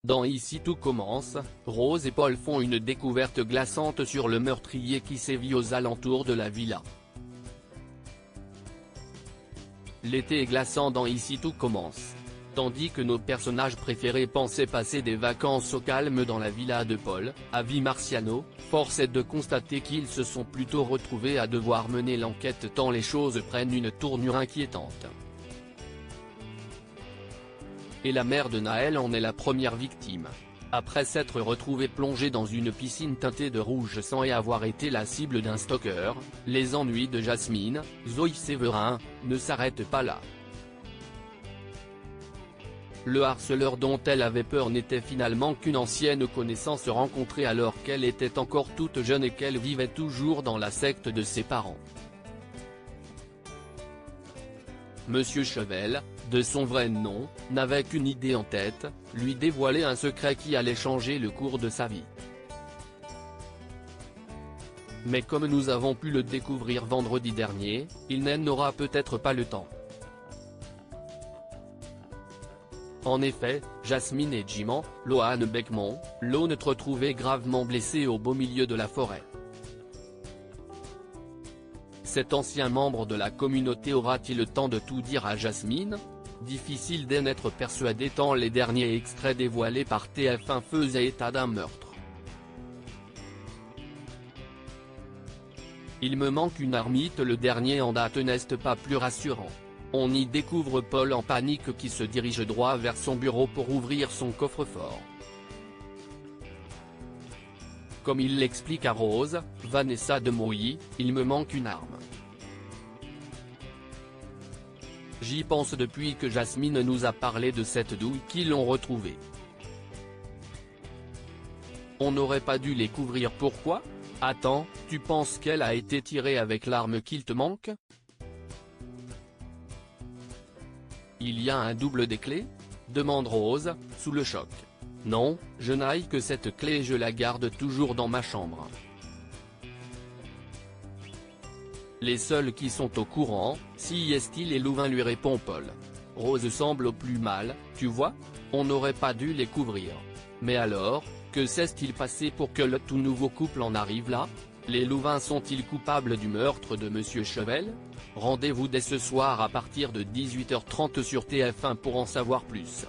Dans Ici tout commence, Rose et Paul font une découverte glaçante sur le meurtrier qui sévit aux alentours de la villa. L'été est glaçant dans Ici tout commence. Tandis que nos personnages préférés pensaient passer des vacances au calme dans la villa de Paul, à Vimarciano, force est de constater qu'ils se sont plutôt retrouvés à devoir mener l'enquête tant les choses prennent une tournure inquiétante. Et la mère de Naël en est la première victime. Après s'être retrouvée plongée dans une piscine teintée de rouge sang et avoir été la cible d'un stalker, les ennuis de Jasmine, Zoe Séverin, ne s'arrêtent pas là. Le harceleur dont elle avait peur n'était finalement qu'une ancienne connaissance rencontrée alors qu'elle était encore toute jeune et qu'elle vivait toujours dans la secte de ses parents. Monsieur Chevel, de son vrai nom, n'avait qu'une idée en tête, lui dévoiler un secret qui allait changer le cours de sa vie. Mais comme nous avons pu le découvrir vendredi dernier, il n'aura peut-être pas le temps. En effet, Jasmine et Jiman, Loane Beckmont, l'ont retrouvée gravement blessée au beau milieu de la forêt. Cet ancien membre de la communauté aura-t-il le temps de tout dire à Jasmine? Difficile d'en être persuadé tant les derniers extraits dévoilés par TF1 faisaient état d'un meurtre. Il me manque une ermite, le dernier en date n'est pas plus rassurant. On y découvre Paul en panique qui se dirige droit vers son bureau pour ouvrir son coffre-fort. Comme il l'explique à Rose, Vanessa de Mouilly, il me manque une arme. J'y pense depuis que Jasmine nous a parlé de cette douille qu'ils l'ont retrouvée. On n'aurait pas dû les couvrir, pourquoi? Attends, tu penses qu'elle a été tirée avec l'arme qu'il te manque? Il y a un double des clés? Demande Rose, sous le choc. Non, je n'ai que cette clé et je la garde toujours dans ma chambre. Les seuls qui sont au courant, si est-il et Louvain, lui répond Paul. Rose semble au plus mal, tu vois, on n'aurait pas dû les couvrir. Mais alors, que s'est-il passé pour que le tout nouveau couple en arrive là? Les Louvain sont-ils coupables du meurtre de Monsieur Chevel? Rendez-vous dès ce soir à partir de 18h30 sur TF1 pour en savoir plus.